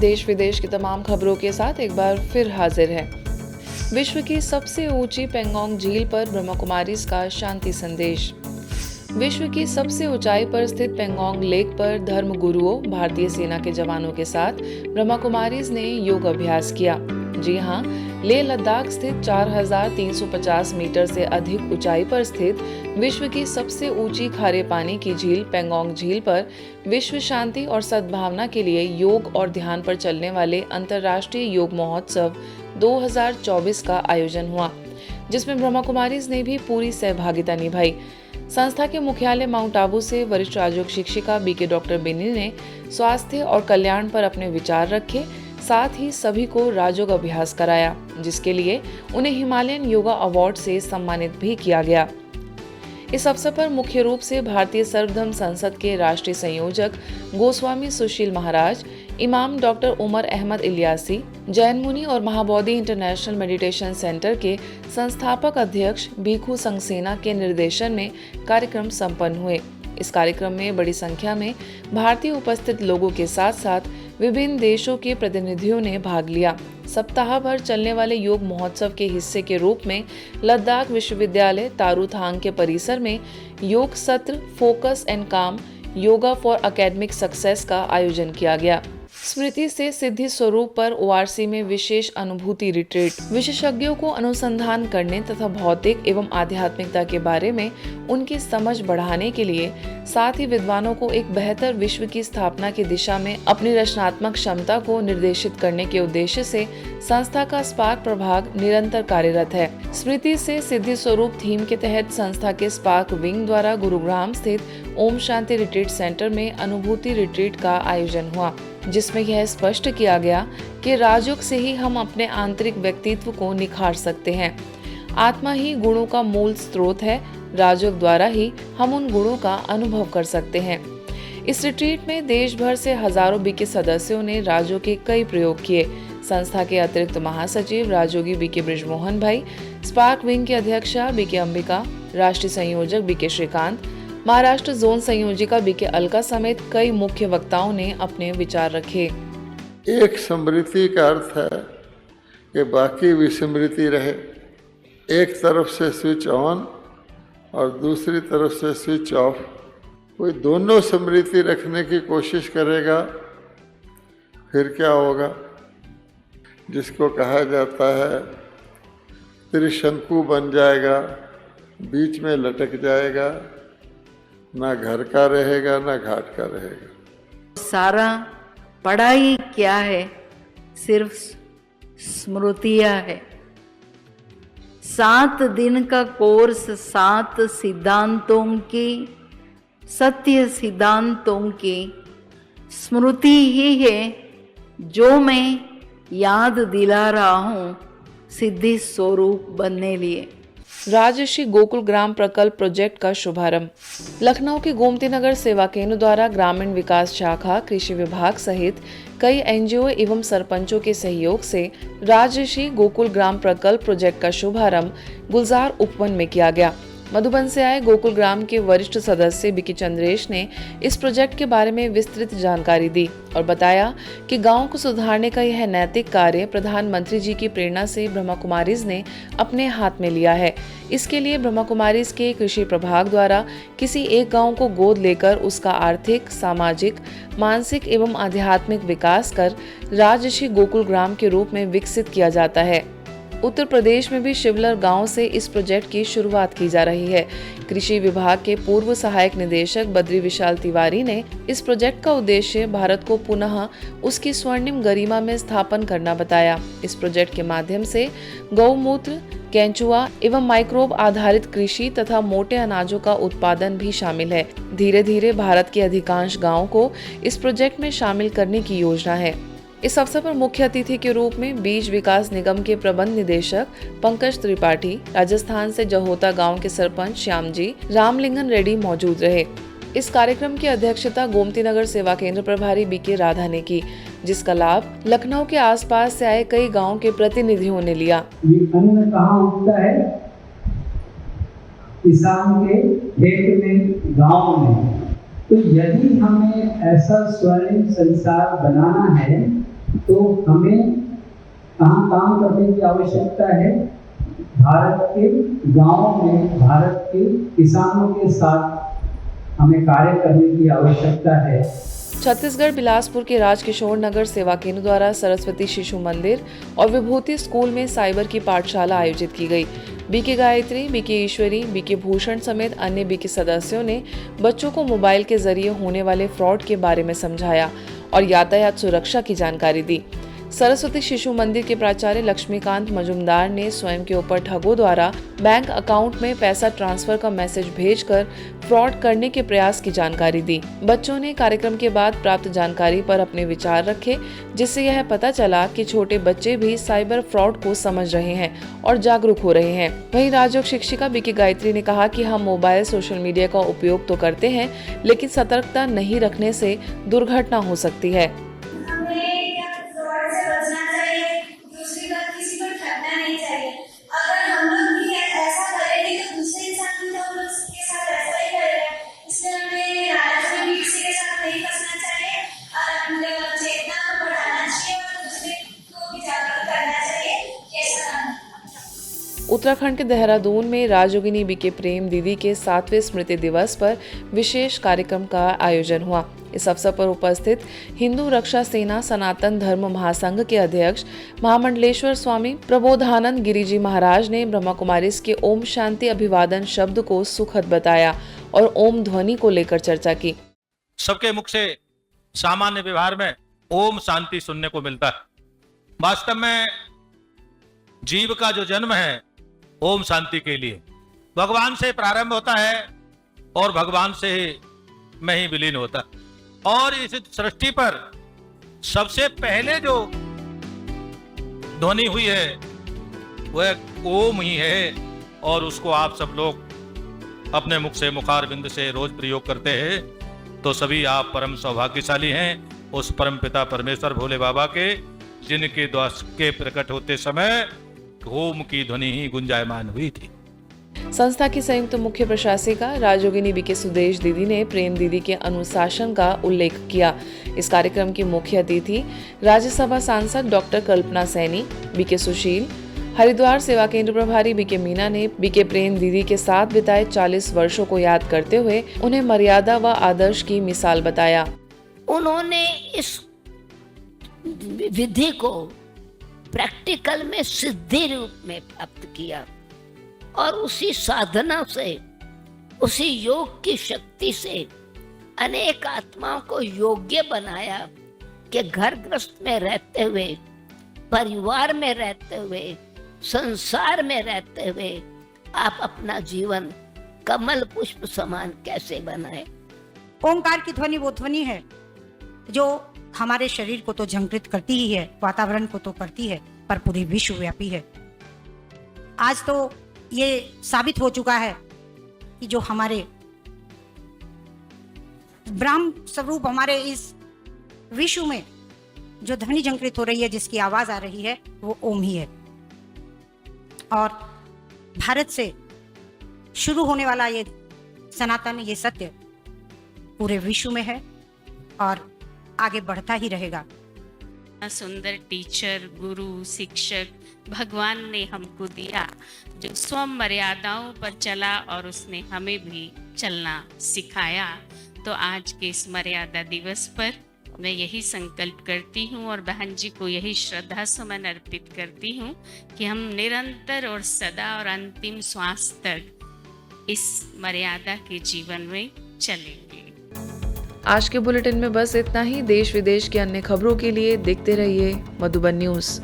देश विदेश की तमाम खबरों के साथ एक बार फिर हाजिर है। विश्व की सबसे ऊंची पेंगोंग झील पर ब्रह्मा कुमारीज का शांति संदेश। विश्व की सबसे ऊंचाई पर स्थित पेंगोंग लेक पर धर्म गुरुओं, भारतीय सेना के जवानों के साथ ब्रह्मा कुमारीज ने योग अभ्यास किया। जी हां, लेह लद्दाख स्थित 4,350 मीटर से अधिक ऊंचाई पर स्थित विश्व की सबसे ऊंची खारे पानी की झील पेंगोंग झील पर विश्व शांति और सद्भावना के लिए योग और ध्यान पर चलने वाले अंतर्राष्ट्रीय योग महोत्सव 2024 का आयोजन हुआ, जिसमें ब्रह्मा कुमारीज ने भी पूरी सहभागिता निभाई। संस्था के मुख्यालय माउंट आबू से वरिष्ठ राजयोग शिक्षिका बीके डॉक्टर बेनी ने स्वास्थ्य और कल्याण पर अपने विचार रखे, साथ ही सभी को राजयोग अभ्यास कराया, जिसके लिए उन्हें हिमालयन योगा अवार्ड से सम्मानित भी किया गया। इस अवसर पर मुख्य रूप से भारतीय सर्वधर्म संसद के राष्ट्रीय संयोजक गोस्वामी सुशील महाराज, इमाम डॉक्टर उमर अहमद इलियासी, जैन मुनि और महाबोधि इंटरनेशनल मेडिटेशन सेंटर के संस्थापक अध्यक्ष भिखु संगसेना के निर्देशन में कार्यक्रम संपन्न हुए। इस कार्यक्रम में बड़ी संख्या में भारतीय उपस्थित लोगों के साथ साथ विभिन्न देशों के प्रतिनिधियों ने भाग लिया। सप्ताह भर चलने वाले योग महोत्सव के हिस्से के रूप में लद्दाख विश्वविद्यालय तारूथांग के परिसर में योग सत्र फोकस एंड काम योगा फॉर एकेडमिक सक्सेस का आयोजन किया गया। स्मृति से सिद्धि स्वरूप पर ओआरसी में विशेष अनुभूति रिट्रीट विशेषज्ञों को अनुसंधान करने तथा भौतिक एवं आध्यात्मिकता के बारे में उनकी समझ बढ़ाने के लिए, साथ ही विद्वानों को एक बेहतर विश्व की स्थापना की दिशा में अपनी रचनात्मक क्षमता को निर्देशित करने के उद्देश्य से संस्था का स्पार्क प्रभाग निरंतर कार्यरत है। स्मृति से सिद्धि स्वरूप थीम के तहत संस्था के स्पार्क विंग द्वारा गुरुग्राम स्थित ओम शांति रिट्रीट सेंटर में अनुभूति रिट्रीट का आयोजन हुआ, जिसमें यह स्पष्ट किया गया कि राजयोग से ही हम अपने आंतरिक व्यक्तित्व को निखार सकते हैं। आत्मा ही गुणों का मूल स्रोत है, राजयोग द्वारा ही हम उन गुणों का अनुभव कर सकते हैं। इस रिट्रीट में देश भर से हजारों बीके सदस्यों ने राजयोग के कई प्रयोग किए। संस्था के अतिरिक्त महासचिव राजयोगी बीके बृजमोहन भाई, स्पार्क विंग की अध्यक्षा बीके अंबिका, राष्ट्रीय संयोजक बीके श्रीकांत, महाराष्ट्र जोन संयोजिका बीके अलका समेत कई मुख्य वक्ताओं ने अपने विचार रखे। एक स्मृति का अर्थ है कि बाकी विस्मृति रहे। एक तरफ से स्विच ऑन और दूसरी तरफ से स्विच ऑफ। कोई दोनों स्मृति रखने की कोशिश करेगा, फिर क्या होगा? जिसको कहा जाता है त्रिशंकु बन जाएगा, बीच में लटक जाएगा, ना घर का रहेगा ना घाट का रहेगा। सारा पढ़ाई क्या है? सिर्फ स्मृतियाँ है। 7 दिन का कोर्स 7 सिद्धांतों की, सत्य सिद्धांतों की स्मृति ही है जो मैं याद दिला रहा हूँ सिद्धि स्वरूप बनने लिए। राजर्षि गोकुल ग्राम प्रकल्प प्रोजेक्ट का शुभारंभ। लखनऊ के गोमती नगर सेवा केंद्र द्वारा ग्रामीण विकास शाखा, कृषि विभाग सहित कई एनजीओ एवं सरपंचों के सहयोग से राजर्षि गोकुल ग्राम प्रकल्प प्रोजेक्ट का शुभारंभ गुलजार उपवन में किया गया। मधुबन से आए गोकुल ग्राम के वरिष्ठ सदस्य बीके चंद्रेश ने इस प्रोजेक्ट के बारे में विस्तृत जानकारी दी और बताया कि गांव को सुधारने का यह नैतिक कार्य प्रधानमंत्री जी की प्रेरणा से ब्रह्मा कुमारीज ने अपने हाथ में लिया है। इसके लिए ब्रह्मा कुमारीज के कृषि प्रभाग द्वारा किसी एक गांव को गोद लेकर उसका आर्थिक, सामाजिक, मानसिक एवं आध्यात्मिक विकास कर राजर्षि गोकुल ग्राम के रूप में विकसित किया जाता है। उत्तर प्रदेश में भी शिवलर गांव से इस प्रोजेक्ट की शुरुआत की जा रही है। कृषि विभाग के पूर्व सहायक निदेशक बद्री विशाल तिवारी ने इस प्रोजेक्ट का उद्देश्य भारत को पुनः उसकी स्वर्णिम गरिमा में स्थापन करना बताया। इस प्रोजेक्ट के माध्यम से गौमूत्र, केंचुआ एवं माइक्रोब आधारित कृषि तथा मोटे अनाजों का उत्पादन भी शामिल है। धीरे धीरे भारत के अधिकांश गाँवों को इस प्रोजेक्ट में शामिल करने की योजना है। इस अवसर पर मुख्य अतिथि के रूप में बीज विकास निगम के प्रबंध निदेशक पंकज त्रिपाठी, राजस्थान से जहोता गांव के सरपंच श्यामजी रामलिंगन रेड्डी मौजूद रहे। इस कार्यक्रम की अध्यक्षता गोमती नगर सेवा केंद्र प्रभारी बीके राधा ने की, जिसका लाभ लखनऊ के आसपास से आए कई गाँव के प्रतिनिधियों ने लिया। ये अन्न कहाँ उगता है? किसान के खेत में, गाँव में। तो यदि हमें ऐसा स्वर्णिम संसार बनाना है तो हमें कहाँ काम करने की आवश्यकता है? भारत के गांव में भारत के किसानों के साथ हमें कार्य करने की आवश्यकता है। छत्तीसगढ़ बिलासपुर के राजकिशोर नगर सेवा केंद्र द्वारा सरस्वती शिशु मंदिर और विभूति स्कूल में साइबर की पाठशाला आयोजित की गई। बीके गायत्री, बीके ईश्वरी, बीके भूषण समेत अन्य बीके सदस्यों ने बच्चों को मोबाइल के जरिए होने वाले फ्रॉड के बारे में समझाया और यातायात सुरक्षा की जानकारी दी। सरस्वती शिशु मंदिर के प्राचार्य लक्ष्मीकांत मजुमदार ने स्वयं के ऊपर ठगों द्वारा बैंक अकाउंट में पैसा ट्रांसफर का मैसेज भेजकर फ्रॉड करने के प्रयास की जानकारी दी। बच्चों ने कार्यक्रम के बाद प्राप्त जानकारी पर अपने विचार रखे, जिससे यह पता चला कि छोटे बच्चे भी साइबर फ्रॉड को समझ रहे हैं और जागरूक हो रहे हैं। वहीं राजयोग शिक्षिका बीके गायत्री ने कहा कि हम मोबाइल सोशल मीडिया का उपयोग तो करते हैं, लेकिन सतर्कता नहीं रखने से दुर्घटना हो सकती है। उत्तराखंड के देहरादून में राजयोगिनी बीके प्रेम दीदी के 7वें स्मृति दिवस पर विशेष कार्यक्रम का आयोजन हुआ। इस अवसर पर उपस्थित हिंदू रक्षा सेना सनातन धर्म महासंघ के अध्यक्ष महामंडलेश्वर स्वामी प्रबोधानंद गिरिजी महाराज ने ब्रह्मा कुमारीज के ओम शांति अभिवादन शब्द को सुखद बताया और ओम ध्वनि को लेकर चर्चा की। सबके मुख से सामान्य व्यवहार में ओम शांति सुनने को मिलता है। वास्तव में जीव का जो जन्म है ओम शांति के लिए भगवान से प्रारंभ होता है और भगवान से ही में ही विलीन होता है। और इस सृष्टि पर सबसे पहले जो ध्वनि हुई है वह ओम ही है और उसको आप सब लोग अपने मुख से मुखार बिंद से रोज प्रयोग करते हैं। तो सभी आप परम सौभाग्यशाली हैं उस परम पिता परमेश्वर भोले बाबा के, जिनके द्वार के प्रकट होते समय ओम की ध्वनि ही गुंजायमान हुई थी। संस्था की संयुक्त मुख्य प्रशासिका राजयोगिनी बीके सुदेश दीदी ने प्रेम दीदी के अनुशासन का उल्लेख किया। इस कार्यक्रम की मुख्य अतिथि राज्यसभा सांसद डॉक्टर कल्पना सैनी, बीके सुशील, हरिद्वार सेवा केंद्र प्रभारी बीके मीना ने बीके प्रेम दीदी के साथ बिताए 40 वर्षों को याद करते हुए उन्हें मर्यादा व आदर्श की मिसाल बताया। उन्होंने इस विधि को प्रैक्टिकल में सिद्धि रूप में प्राप्त किया और उसी साधना से, उसी योग की शक्ति से अनेक आत्माओं को योग्य बनाया कि घर गृहस्थ में रहते हुए, परिवार में रहते हुए, संसार में रहते हुए आप अपना जीवन कमल पुष्प समान कैसे बनाए। ओंकार की ध्वनि वो ध्वनि है जो हमारे शरीर को तो झंकृत करती ही है, वातावरण को तो करती है, पर पूरे विश्वव्यापी है। आज तो ये साबित हो चुका है कि जो हमारे ब्रह्म स्वरूप हमारे इस विश्व में जो ध्वनि झंकृत हो रही है, जिसकी आवाज आ रही है, वो ओम ही है। और भारत से शुरू होने वाला ये सनातन, ये सत्य पूरे विश्व में है और आगे बढ़ता ही रहेगा। सुंदर टीचर, गुरु, शिक्षक भगवान ने हमको दिया जो स्व मर्यादाओं पर चला और उसने हमें भी चलना सिखाया। तो आज के इस मर्यादा दिवस पर मैं यही संकल्प करती हूँ और बहन जी को यही श्रद्धा सुमन अर्पित करती हूँ कि हम निरंतर और सदा और अंतिम श्वास तक इस मर्यादा के जीवन में चलेंगे। आज के बुलेटिन में बस इतना ही। देश विदेश की अन्य खबरों के लिए देखते रहिए मधुबन न्यूज़।